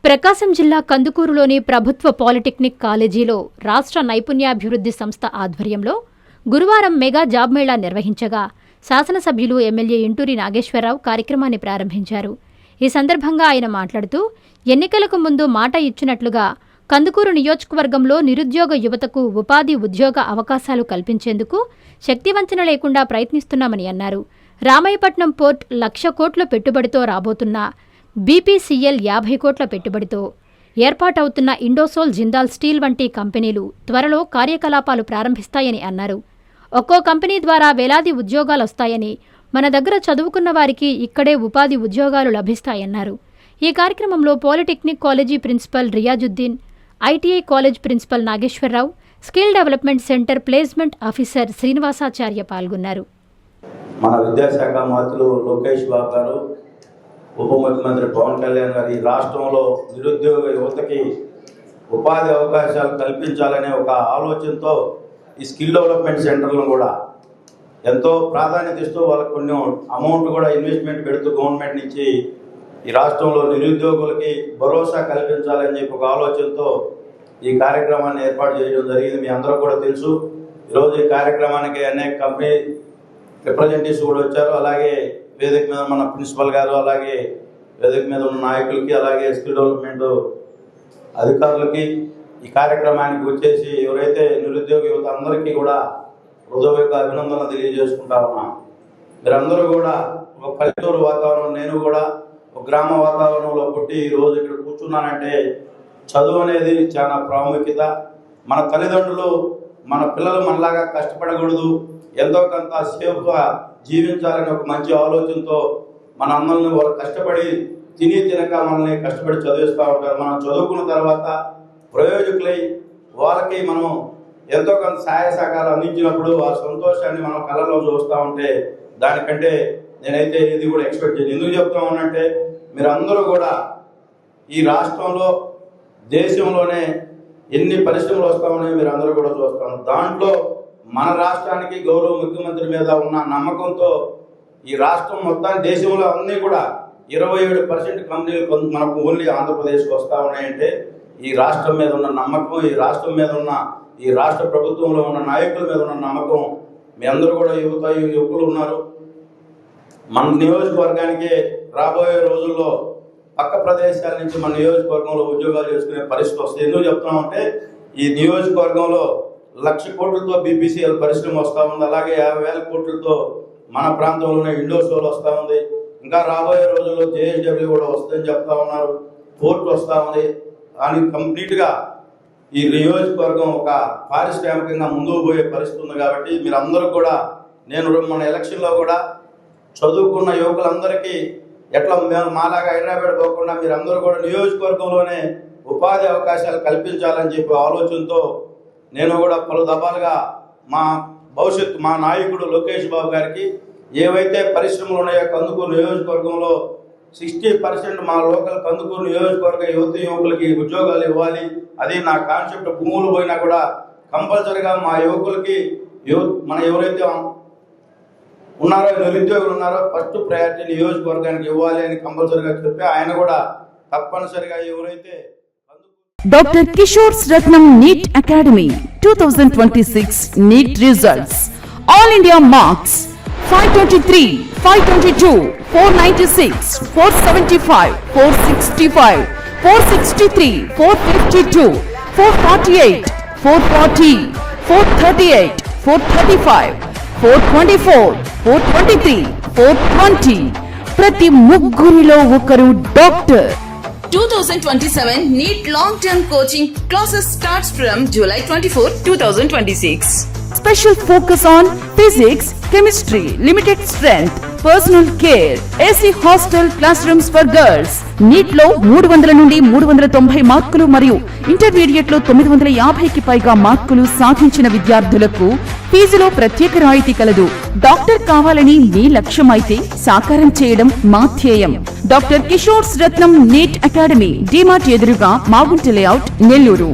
ప్రకాశం జిల్లా కందుకూరులోని ప్రభుత్వ పాలిటెక్నిక్ కాలేజీలో రాష్ట్ర నైపుణ్యాభివృద్ధి సంస్థ ఆధ్వర్యంలో గురువారం మెగా జాబ్ మేళా నిర్వహించగా శాసనసభ్యులు ఎమ్మెల్యే ఇంటూరి నాగేశ్వరరావు కార్యక్రమాన్ని ప్రారంభించారు. ఈ సందర్భంగా ఆయన మాట్లాడుతూ ఎన్నికలకు ముందు మాట ఇచ్చినట్లుగా కందుకూరు నియోజకవర్గంలో నిరుద్యోగ యువతకు ఉపాధి ఉద్యోగ అవకాశాలు కల్పించేందుకు శక్తివంచన లేకుండా ప్రయత్నిస్తున్నామని అన్నారు. రామాయపట్నం పోర్ట్ 1,00,000 కోట్ల పెట్టుబడితో రాబోతున్న బీపీసీఎల్ 50 కోట్ల పెట్టుబడితో ఏర్పాటవుతున్న ఇండోసోల్ జిందాల్ స్టీల్ వంటి కంపెనీలు త్వరలో కార్యకలాపాలు ప్రారంభిస్తాయని అన్నారు. ఒక్కో కంపెనీ ద్వారా వేలాది ఉద్యోగాలొస్తాయని, మన దగ్గర చదువుకున్న వారికి ఇక్కడే ఉపాధి ఉద్యోగాలు లభిస్తాయన్నారు. ఈ కార్యక్రమంలో polytechnic college principal Riyazuddin, ITI college principal Nageswara Rao, skill development centre placement officer Srinivasacharya పాల్గొన్నారు. మన విద్యాశాఖ మంత్రులు లోకేష్ బాబు గారు, ఉప ముఖ్యమంత్రి పవన్ కళ్యాణ్ గారు ఈ రాష్ట్రంలో నిరుద్యోగ యువతకి ఉపాధి అవకాశాలు కల్పించాలనే ఒక ఆలోచనతో ఈ స్కిల్ డెవలప్మెంట్ సెంటర్లను కూడా ఎంతో ప్రాధాన్యత ఇస్తూ వాళ్ళకు కొన్ని అమౌంట్ కూడా ఇన్వెస్ట్మెంట్ పెడుతూ గవర్నమెంట్ నుంచి ఈ రాష్ట్రంలో నిరుద్యోగులకి భరోసా కల్పించాలని చెప్పి ఒక ఆలోచనతో ఈ కార్యక్రమాన్ని ఏర్పాటు చేయడం జరిగింది. మీ అందరూ కూడా తెలుసు. ఈరోజు ఈ కార్యక్రమానికి అనేక కంపెనీ రిప్రజెంటేటివ్స్ కూడా వచ్చారు. అలాగే వేదిక మీద మన ప్రిన్సిపల్ గారు, అలాగే వేదిక మీద ఉన్న నాయకులకి, అలాగే స్కిల్ డెవలప్మెంట్ అధికారులకి ఈ కార్యక్రమానికి వచ్చేసి ఎవరైతే నిరుద్యోగ యువత అందరికీ కూడా హృదయపూర్వక అభినందనలు తెలియజేసుకుంటా ఉన్నాం. మీరందరూ కూడా ఒక పల్లెటూరు వాతావరణం, నేను కూడా ఒక గ్రామ వాతావరణంలో పుట్టి ఈరోజు ఇక్కడ కూర్చున్నానంటే చదువు అనేది చాలా ప్రాముఖ్యత. మన తల్లిదండ్రులు మన పిల్లలు మనలాగా కష్టపడకూడదు, ఎంతో కొంత సేఫ్గా జీవించాలని ఒక మంచి ఆలోచనతో మన అందరిని వాళ్ళు కష్టపడి తినక మనల్ని కష్టపడి చదివిస్తూ ఉంటారు. మనం చదువుకున్న తర్వాత ప్రయోజకులై వాళ్ళకి మనం ఎంతో కొంత సహాయ సహకారాలు అందించినప్పుడు ఆ సంతోషాన్ని మనం కళ్ళలో చూస్తూ ఉంటే దానికంటే నేనైతే ఇది కూడా ఎక్స్పెక్ట్ చేయను. ఎందుకు చెప్తా ఉన్నానంటే మీరందరూ కూడా ఈ రాష్ట్రంలో దేశంలోనే ఎన్ని పరిశ్రమలు వస్తూ ఉన్నాయో మీరు అందరూ కూడా చూస్తాం. దాంట్లో మన రాష్ట్రానికి గౌరవ ముఖ్యమంత్రి మీద ఉన్న నమ్మకంతో ఈ రాష్ట్రం మొత్తం దేశంలో అన్నీ కూడా 27% కంపెనీలు మనకు ఓన్లీ ఆంధ్రప్రదేశ్కి వస్తూ ఉన్నాయంటే ఈ రాష్ట్రం మీద ఉన్న నమ్మకం, ఈ రాష్ట్రం మీద ఉన్న ఈ రాష్ట్ర ప్రభుత్వంలో ఉన్న నాయకుల మీద ఉన్న నమ్మకం. మీ అందరూ కూడా యువకులు ఉన్నారు. మన నియోజకవర్గానికి రాబోయే రోజుల్లో పక్క ప్రదేశాల నుంచి మన నియోజకవర్గంలో ఉద్యోగాలు చేసుకునే పరిస్థితి వస్తుంది. ఎందుకు చెప్తున్నామంటే ఈ నియోజకవర్గంలో 1,00,000 కోట్లతో బీపీసీఎల్ పరిశ్రమ వస్తూ ఉంది. అలాగే 50,000 కోట్లతో మన ప్రాంతంలోనే ఇండోసోల్ వస్తూ ఉంది. ఇంకా రాబోయే రోజుల్లో జేఎస్డబ్ల్యూ కూడా వస్తుందని చెప్తా ఉన్నారు. పోర్ట్ వస్తూ ఉంది. దానికి కంప్లీట్గా ఈ నియోజకవర్గం ఒక పారిశ్రామికంగా ముందుకు పోయే పరిస్థితి ఉంది. కాబట్టి మీరందరూ కూడా మన ఎలక్షన్లో కూడా చదువుకున్న యువకులందరికీ ఎట్లా మాలాగా హైదరాబాద్ పోకుండా మీరందరూ కూడా నియోజకవర్గంలోనే ఉపాధి అవకాశాలు కల్పించాలని చెప్పి ఆలోచనతో నేను కూడా పలు దఫాలుగా మా నాయకుడు లోకేష్ బాబు గారికి ఏవైతే పరిశ్రమలు ఉన్నాయో కందుకూరు నియోజకవర్గంలో 60% మా లోకల్ కందుకూరు నియోజకవర్గ యువకులకి ఉద్యోగాలు ఇవ్వాలి. అది నా కాన్సెప్ట్. భూములు పోయినా కూడా కంపల్సరిగా మా యువకులకి మన ఎవరైతే ఉన్నారో నిరుద్యోగులు ఉన్నారో ఫస్ట్ ప్రయారిటీ నియోజకవర్గానికి ఇవ్వాలి అని కంపల్సరిగా చెప్పి ఆయన కూడా తప్పనిసరిగా ఎవరైతే Dr. Kishore's Ratnam NEET Academy 2026 NEET results. All India marks 523, 522, 496, 475, 465, 463, 452, 448, 440, 438, 435, 424, 423, 420. ప్రతి ముగ్గురిలో ఒకరు doctor. 2027 NEET long-term coaching classes starts from July 24, 2026. Special focus on physics, chemistry, limited strength, personal care, AC hostel classrooms for girls. NEET లో 300 నుండి 390 మార్కులు మరియు intermediate లో 950కి పైగా మార్కులు సాధించిన విద్యార్థులకు ఫీజులో ప్రత్యేక రాయితీ కలదు. డాక్టర్ కావాలని మీ లక్ష్యమైతే సాకారం చేయడం మా ధ్యేయం. డాక్టర్ కిషోర్స్ రత్నం NEET అకాడమీ, డిమార్ట్ ఎదురుగా మాగుంట లేఅవుట్, నెల్లూరు.